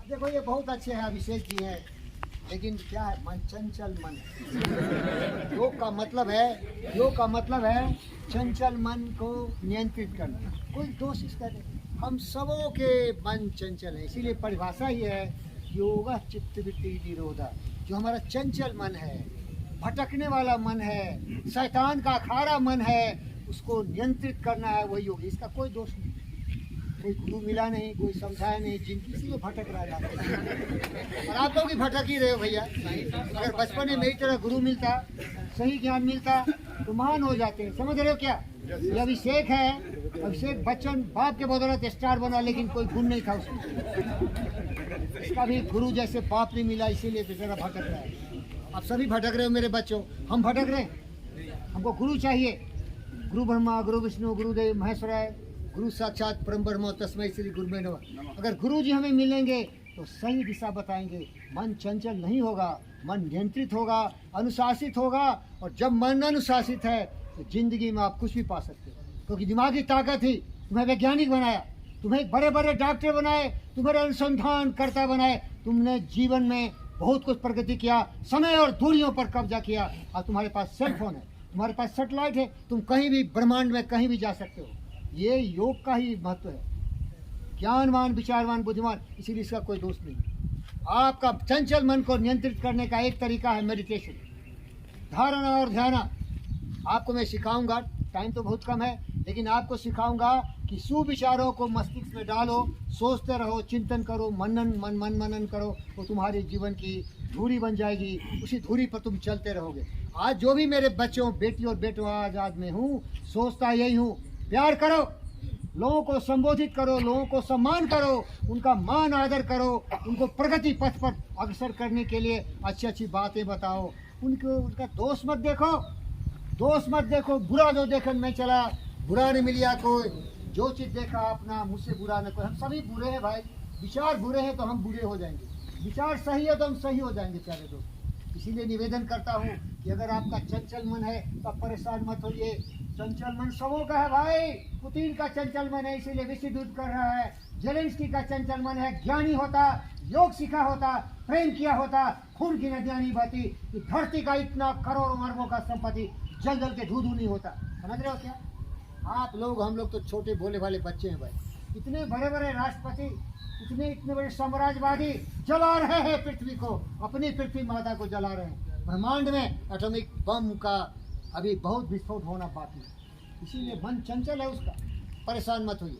देखो ये बहुत अच्छे हैं, अभिषेक जी हैं, लेकिन क्या है, मन चंचल मन है। योग का मतलब है चंचल मन को नियंत्रित करना। कोई दोष इसका नहीं, हम सबों के मन चंचल है। इसीलिए परिभाषा ही है योगा चित्तवृत्ति निरोधा। जो हमारा चंचल मन है, भटकने वाला मन है, शैतान का खारा मन है, उसको नियंत्रित करना है, वही योग। इसका कोई दोष नहीं, कोई गुरु मिला नहीं, कोई समझाया नहीं, जिंदगी से भटक रहा है। और आप लोग भी भटक ही रहे हो भैया। अगर बचपन में मेरी तरह गुरु मिलता, सही ज्ञान मिलता, तो महान हो जाते। समझ रहे हो क्या? ये अभिषेक है, अभिषेक बच्चन बाप के बदौलत स्टार बना, लेकिन कोई गुण नहीं था उसमें। इसका भी गुरु जैसे बाप नहीं मिला, इसीलिए बेचारा भटक रहा है। आप सभी भटक रहे हो मेरे बच्चों, हम भटक रहे हैं। हमको गुरु चाहिए। गुरु ब्रह्मा गुरु विष्णु गुरुदेव महेश्वराय, गुरु साक्षात परम ब्रह्म तस्मै श्री गुरुवे नमः। अगर गुरु जी हमें मिलेंगे तो सही दिशा बताएंगे। मन चंचल नहीं होगा, मन नियंत्रित होगा, अनुशासित होगा। और जब मन अनुशासित है तो जिंदगी में आप कुछ भी पा सकते हो, क्योंकि दिमागी ताकत ही तुम्हें वैज्ञानिक बनाया, तुम्हें बड़े बड़े डॉक्टर बनाए, तुम्हारे अनुसंधान करता बनाए। तुमने जीवन में बहुत कुछ प्रगति किया, समय और दूरियों पर कब्जा किया। और तुम्हारे पास सेल फोन है, तुम्हारे पास सैटेलाइट है, तुम कहीं भी ब्रह्मांड में कहीं भी जा सकते हो। ये योग का ही महत्व है। ज्ञानवान विचारवान बुद्धिमान, इसीलिए इसका कोई दोष नहीं। आपका चंचल मन को नियंत्रित करने का एक तरीका है मेडिटेशन, धारणा और ध्यान। आपको मैं सिखाऊंगा, टाइम तो बहुत कम है, लेकिन आपको सिखाऊंगा कि सुविचारों को मस्तिष्क में डालो, सोचते रहो, चिंतन करो, मनन करो, तो तुम्हारे जीवन की धुरी बन जाएगी। उसी धुरी पर तुम चलते रहोगे। आज जो भी मेरे बच्चों, बेटी और बेटों, आज मैं हूँ, सोचता यही हूँ, प्यार करो, लोगों को संबोधित करो, लोगों को सम्मान करो, उनका मान आदर करो, उनको प्रगति पथ पर अग्रसर करने के लिए अच्छी अच्छी बातें बताओ। उनका दोष मत देखो, बुरा जो देखन में चला, बुरा नहीं मिलिया कोई, जो चीज़ देखा अपना, मुझसे बुरा न कोई। हम सभी बुरे हैं भाई, विचार बुरे हैं तो हम बुरे हो जाएंगे, विचार सही है तो हम सही हो जाएंगे प्यारे दोस्त। इसीलिए निवेदन करता हूँ कि अगर आपका चंचल मन है तो परेशान मत होइए। चंचल मन सबों का है भाई। पुतिन का चंचल मन है, इसीलिए विश्व युद्ध कर रहा है। जेलेंस्की का चंचल मन है, ज्ञानी होता, योग सीखा होता, प्रेम किया होता, खून की नदियां नहीं बहती, कि धरती का इतना करोड़ों अरबों का संपत्ति जल जल के धू नहीं होता। समझ रहे हो क्या? आप लोग, हम लोग तो छोटे भोले वाले बच्चे हैं भाई। इतने बड़े बड़े राष्ट्रपति, इतने बड़े साम्राज्यवादी जला रहे हैं पृथ्वी को, अपनी पृथ्वी माता को जला रहे हैं। ब्रह्मांड में एटॉमिक बम का अभी बहुत विस्फोट होना बाकी है। इसीलिए मन चंचल है, उसका परेशान मत होइए।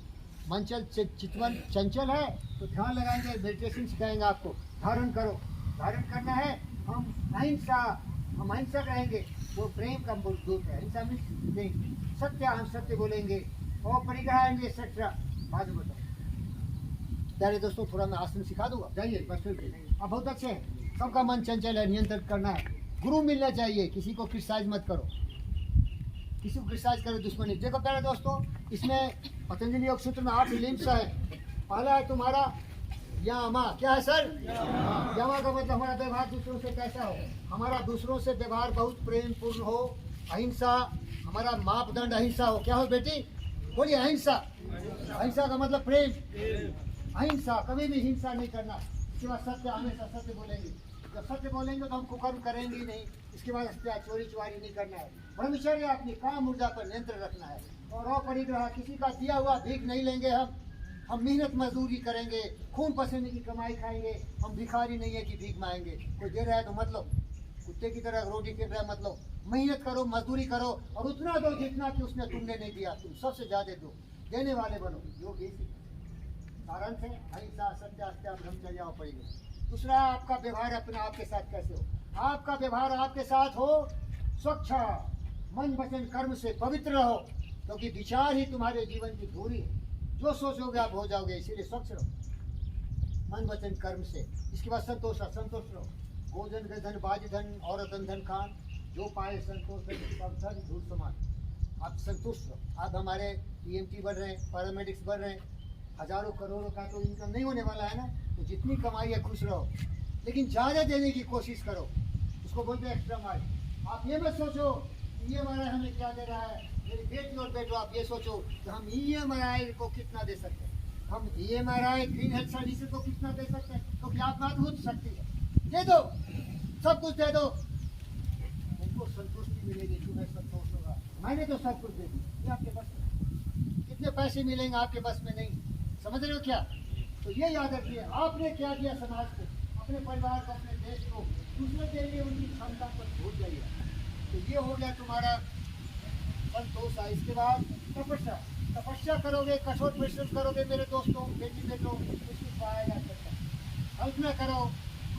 मन चितवन चंचल है तो ध्यान लगाएंगे, मेडिटेशन सिखाएंगे आपको। धारण करो, धारण करना है। हम अहिंसा कहेंगे, वो प्रेम का दूत है। अहिंसा नहीं, सत्य, हम सत्य बोलेंगे, और परिग्रह एक्सेट्रा। बाद में बताओ प्यारे दोस्तों, थोड़ा मैं आसन सिखा दूंगा, जाइए बस। अब बहुत अच्छे हैं, सबका मन चंचल है, नियंत्रित करना है। गुरु मिलना चाहिए, किसी को क्रिटिसाइज मत करो, किसी को क्रिटिसाइज करो दुश्मनी। देखो प्यारे दोस्तों, इसमें पतंजलि योग सूत्र में 8 लिम्स है। पहला है तुम्हारा यामा। क्या है सर? यामा का मतलब हमारा व्यवहार दूसरों से कैसा हो। हमारा दूसरों से व्यवहार बहुत प्रेम पूर्ण हो। अहिंसा, हमारा मापदंड अहिंसा हो। क्या हो बेटी? बोलिए अहिंसा। अहिंसा का मतलब प्रेम, अहिंसा, कभी भी हिंसा नहीं करना। इसके बाद सत्य, हमेशा सत्य बोलेंगे। जब सत्य बोलेंगे तो हम कुकर्म करेंगे ही नहीं। इसके बाद चोरी चुवारी नहीं करना है। ब्रह्मचर्य, अपनी काम ऊर्जा पर नियंत्रण रखना है। और अपरिग्रह, किसी का दिया हुआ भीख नहीं लेंगे। हम मेहनत मजदूरी करेंगे, खून पसीने की कमाई खाएंगे। हम भिखारी नहीं है कि भीख मांगेंगे। कोई दे रहा है तो मत लो, कुत्ते की तरह रोटी के रहा मत लो। मेहनत करो, मजदूरी करो, और उतना दो जितना कि उसने तुमने नहीं दिया। तुम सबसे ज्यादा दो, देने वाले बनो। योग कारण से अहिंसा, सत्य, अस्त्या, ब्रह्मचर्य और परिग्रह। दूसरा, आपका व्यवहार अपने आप के साथ कैसे हो। आपका व्यवहार आपके साथ हो स्वच्छ, मन वचन कर्म से पवित्र रहो, क्योंकि विचार ही तुम्हारे जीवन की धूरी है। जो सोचोगे आप हो जाओगे, इसीलिए स्वच्छ रहो मन वचन कर्म से। इसके बाद संतोष रहो। भोजन धन, बाज धन, औरत धन खान, जो पाए संतोष धन धूल समान। आप संतुष्ट रहो। आप हमारे ईएमटी बढ़ रहे हैं, पैरामेडिक्स बढ़ रहे हैं, हजारों करोड़ों का तो इनकम नहीं होने वाला है ना। तो जितनी कमाई है खुश रहो, लेकिन ज़्यादा देने की कोशिश करो। उसको बोलते हैं एक्स्ट्रा माइल। आप ये मत सोचो EMI हमें क्या दे रहा है। मेरी बेटी और बेटो, आप ये सोचो कि हम EMI को कितना दे सकते हैं। हम EMI ग्रीन हेल्थ सर्विसेज को कितना दे सकते हैं। तो पास में अद्भुत शक्ति है, दे दो, सब कुछ दे दो, उनको संतुष्टि मिलेगी, तुम्हें संतोष होगा। मैंने तो सब कुछ दे दिया, ये आपके बस में, कितने पैसे मिलेंगे आपके बस में नहीं, समझ रहे हो क्या? तो ये याद रखिए, आपने क्या दिया समाज को, अपने परिवार को, अपने देश को, दूसरे के लिए उनकी क्षमता पर भूल जाइए। तो ये हो गया तुम्हारा संतोष। इसके बाद तपस्या, तपस्या करोगे, कठोर परिश्रम करोगे मेरे दोस्तों, बेटी बेटों, उसको पाया जा सकता है। कल्पना करो,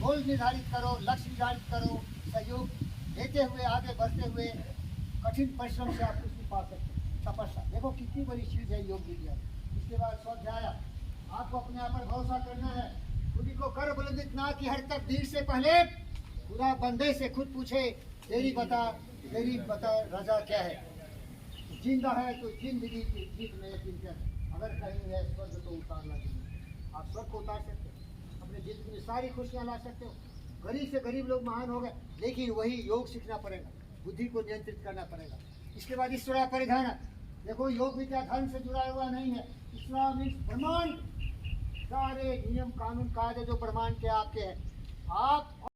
गोल निर्धारित करो, लक्ष्य निर्धारित करो, सहयोग देते हुए आगे बढ़ते हुए कठिन परिश्रम से आप कुछ पा सकते हैं। तपस्या देखो कितनी बड़ी चीज है योग विद्या। इसके बाद स्वाध्याय, आपको अपने आप पर भरोसा करना है, खुद को कर बुलंदित ना कि हर तकदीर से पहले खुदा बंदे से खुद पूछे तेरी बता रजा क्या है। जिंदा है तो जिंदगी की जीत में यकीन कर, अगर कहीं है स्वर्ग तो उतारना चाहिए। आप स्वर्ग को उतार सकते हो, अपने जिंदगी में सारी खुशियां ला सकते हो। गरीब से गरीब लोग महान हो गए, लेकिन वही योग सीखना पड़ेगा, बुद्धि को नियंत्रित करना पड़ेगा। इसके बाद ईश्वर परिधान, देखो योग विद्या धर्म से जुड़ा हुआ नहीं है। ईश्वर मीन्स ब्रह्मांड, सारे नियम कानून कायदे जो ब्रह्मांड के आपके हैं, आप